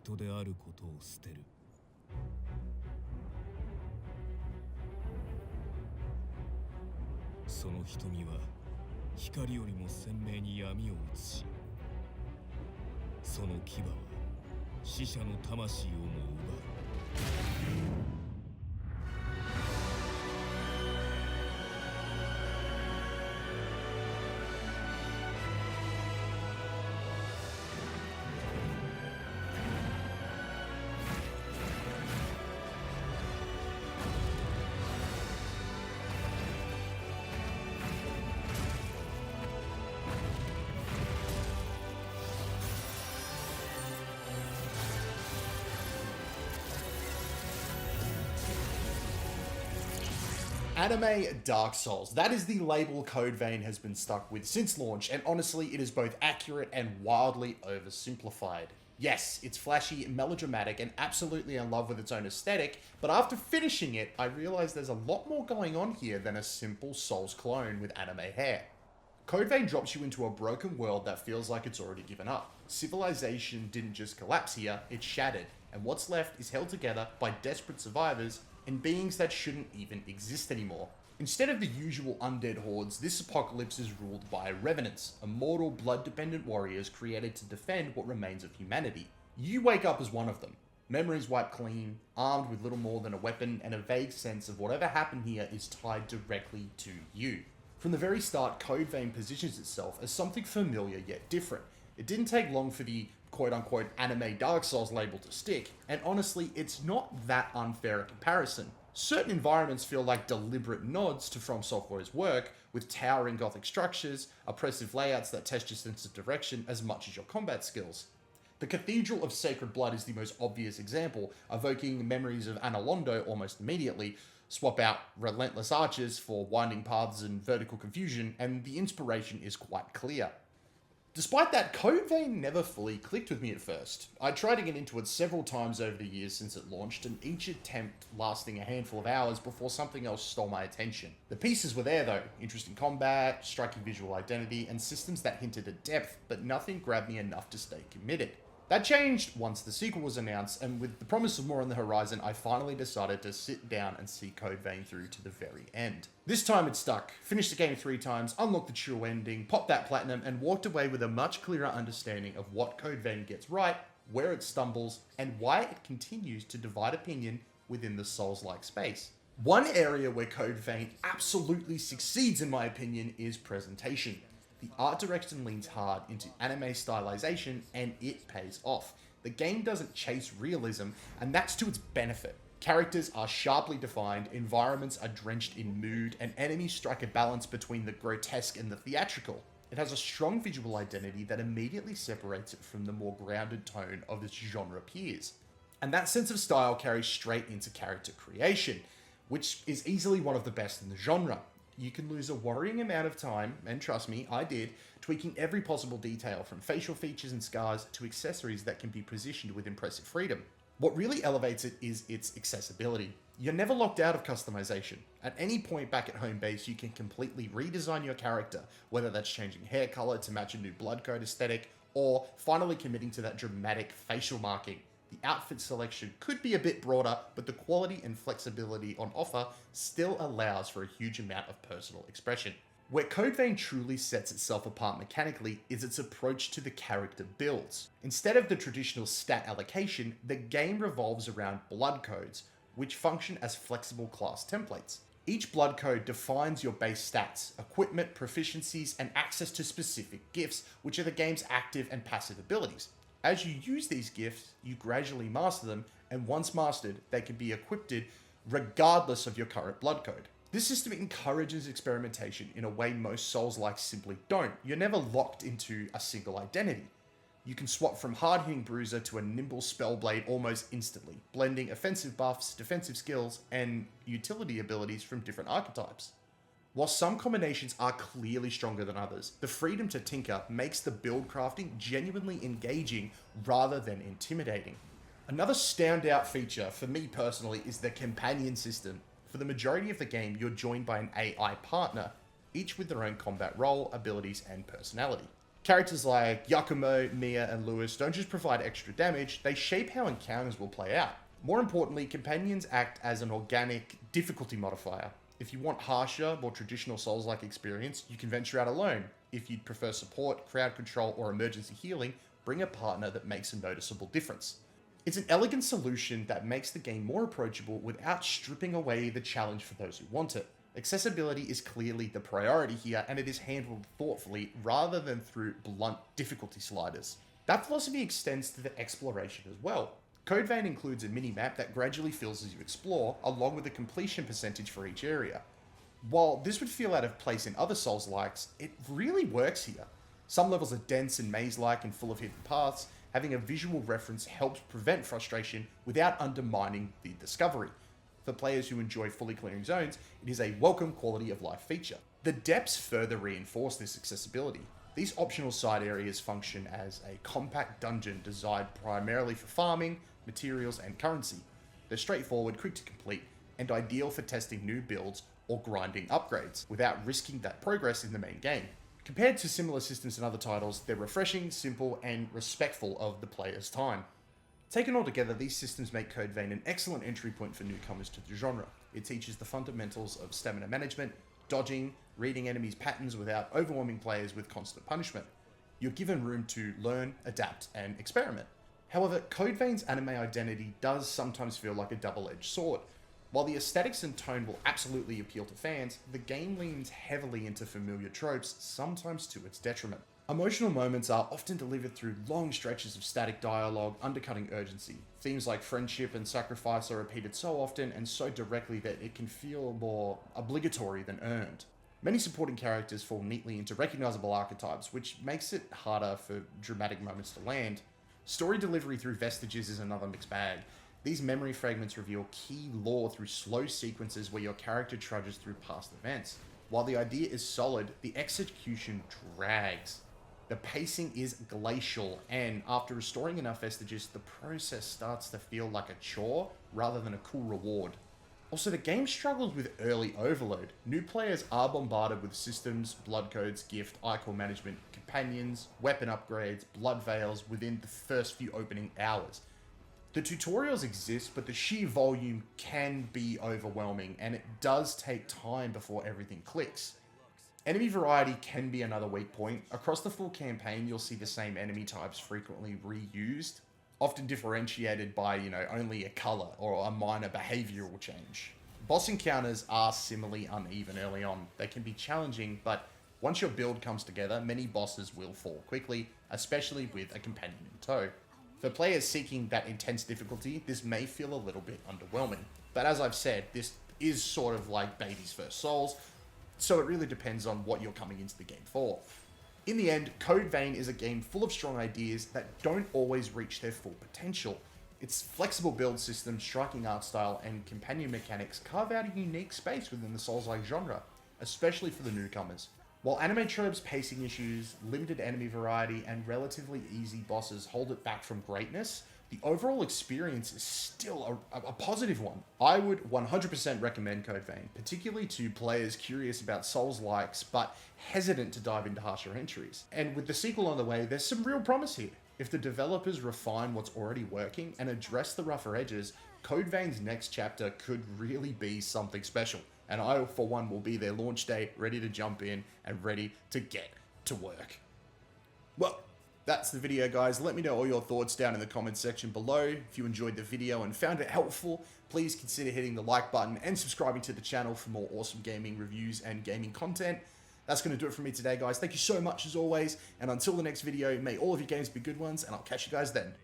人であることを捨てる。その瞳は光よりも鮮明に闇を映し、その牙は死者の魂をも奪う。Anime Dark Souls. That is the label Code Vein has been stuck with since launch, and honestly, it is both accurate and wildly oversimplified. Yes, it's flashy, melodramatic, and absolutely in love with its own aesthetic, but after finishing it, I realized there's a lot more going on here than a simple Souls clone with anime hair. Code Vein drops you into a broken world that feels like it's already given up. Civilization didn't just collapse here, it shattered, and what's left is held together by desperate survivors and beings that shouldn't even exist anymore. Instead of the usual undead hordes, this apocalypse is ruled by revenants, immortal blood-dependent warriors created to defend what remains of humanity. You wake up as one of them. Memories wiped clean, armed with little more than a weapon, and a vague sense of whatever happened here is tied directly to you. From the very start, Code Vein positions itself as something familiar yet different. It didn't take long for the quote-unquote anime Dark Souls label to stick, and honestly, it's not that unfair a comparison. Certain environments feel like deliberate nods to From Software's work, with towering gothic structures, oppressive layouts that test your sense of direction as much as your combat skills. The Cathedral of Sacred Blood is the most obvious example, evoking memories of Analondo almost immediately. Swap out relentless arches for winding paths and vertical confusion, and the inspiration is quite clear. Despite that, Code Vein never fully clicked with me at first. I tried to get into it several times over the years since it launched, and each attempt lasting a handful of hours before something else stole my attention. The pieces were there though, interesting combat, striking visual identity, and systems that hinted at depth, but nothing grabbed me enough to stay committed. That changed once the sequel was announced, and with the promise of more on the horizon, I finally decided to sit down and see Code Vein through to the very end. This time it stuck, finished the game 3 times, unlocked the true ending, popped that platinum, and walked away with a much clearer understanding of what Code Vein gets right, where it stumbles, and why it continues to divide opinion within the Souls-like space. One area where Code Vein absolutely succeeds in my opinion is presentation. The art direction leans hard into anime stylization, and it pays off. The game doesn't chase realism, and that's to its benefit. Characters are sharply defined, environments are drenched in mood, and enemies strike a balance between the grotesque and the theatrical. It has a strong visual identity that immediately separates it from the more grounded tone of its genre peers. And that sense of style carries straight into character creation, which is easily one of the best in the genre. You can lose a worrying amount of time, and trust me, I did, tweaking every possible detail from facial features and scars to accessories that can be positioned with impressive freedom. What really elevates it is its accessibility. You're never locked out of customization. At any point back at home base, you can completely redesign your character, whether that's changing hair color to match a new blood code aesthetic, or finally committing to that dramatic facial marking. The outfit selection could be a bit broader, but the quality and flexibility on offer still allows for a huge amount of personal expression. Where Code Vein truly sets itself apart mechanically is its approach to the character builds. Instead of the traditional stat allocation, the game revolves around blood codes, which function as flexible class templates. Each blood code defines your base stats, equipment, proficiencies, and access to specific gifts, which are the game's active and passive abilities. As you use these gifts, you gradually master them, and once mastered, they can be equipped regardless of your current blood code. This system encourages experimentation in a way most Souls-like simply don't. You're never locked into a single identity. You can swap from hard-hitting bruiser to a nimble spellblade almost instantly, blending offensive buffs, defensive skills, and utility abilities from different archetypes. While some combinations are clearly stronger than others, the freedom to tinker makes the build crafting genuinely engaging rather than intimidating. Another standout feature for me personally is the companion system. For the majority of the game, you're joined by an AI partner, each with their own combat role, abilities, and personality. Characters like Yakumo, Mia, and Lewis don't just provide extra damage, they shape how encounters will play out. More importantly, companions act as an organic difficulty modifier. If you want harsher, more traditional Souls-like experience, you can venture out alone. If you'd prefer support, crowd control, or emergency healing, bring a partner that makes a noticeable difference. It's an elegant solution that makes the game more approachable without stripping away the challenge for those who want it. Accessibility is clearly the priority here, and it is handled thoughtfully rather than through blunt difficulty sliders. That philosophy extends to the exploration as well. Code Vein includes a mini-map that gradually fills as you explore, along with a completion percentage for each area. While this would feel out of place in other Souls-likes, it really works here. Some levels are dense and maze-like and full of hidden paths. Having a visual reference helps prevent frustration without undermining the discovery. For players who enjoy fully clearing zones, it is a welcome quality of life feature. The depths further reinforce this accessibility. These optional side areas function as a compact dungeon designed primarily for farming, materials, and currency. They're straightforward, quick to complete, and ideal for testing new builds or grinding upgrades without risking that progress in the main game. Compared to similar systems in other titles, they're refreshing, simple, and respectful of the player's time. Taken all together, these systems make Code Vein an excellent entry point for newcomers to the genre. It teaches the fundamentals of stamina management, dodging, reading enemies' patterns without overwhelming players with constant punishment. You're given room to learn, adapt, and experiment. However, Code Vein's anime identity does sometimes feel like a double-edged sword. While the aesthetics and tone will absolutely appeal to fans, the game leans heavily into familiar tropes, sometimes to its detriment. Emotional moments are often delivered through long stretches of static dialogue, undercutting urgency. Themes like friendship and sacrifice are repeated so often and so directly that it can feel more obligatory than earned. Many supporting characters fall neatly into recognizable archetypes, which makes it harder for dramatic moments to land. Story delivery through vestiges is another mixed bag. These memory fragments reveal key lore through slow sequences where your character trudges through past events. While the idea is solid, the execution drags. The pacing is glacial, and after restoring enough vestiges, the process starts to feel like a chore rather than a cool reward. Also, the game struggles with early overload. New players are bombarded with systems, blood codes, gift, icon management, companions, weapon upgrades, blood veils within the first few opening hours. The tutorials exist, but the sheer volume can be overwhelming, and it does take time before everything clicks. Enemy variety can be another weak point. Across the full campaign, you'll see the same enemy types frequently reused, often differentiated by, only a color or a minor behavioral change. Boss encounters are similarly uneven early on. They can be challenging, but once your build comes together, many bosses will fall quickly, especially with a companion in tow. For players seeking that intense difficulty, this may feel a little bit underwhelming. But as I've said, this is sort of like baby's first Souls, so it really depends on what you're coming into the game for. In the end, Code Vein is a game full of strong ideas that don't always reach their full potential. Its flexible build system, striking art style, and companion mechanics carve out a unique space within the Souls-like genre, especially for the newcomers. While anime tropes, pacing issues, limited enemy variety, and relatively easy bosses hold it back from greatness, the overall experience is still a positive one. I would 100% recommend Code Vein, particularly to players curious about Souls-likes but hesitant to dive into harsher entries. And with the sequel on the way, there's some real promise here. If the developers refine what's already working and address the rougher edges, Code Vein's next chapter could really be something special. And I, for one, will be their launch day, ready to jump in and ready to get to work. Well, that's the video, guys. Let me know all your thoughts down in the comments section below. If you enjoyed the video and found it helpful, please consider hitting the like button and subscribing to the channel for more awesome gaming reviews and gaming content. That's going to do it for me today, guys. Thank you so much as always. And until the next video, may all of your games be good ones, and I'll catch you guys then.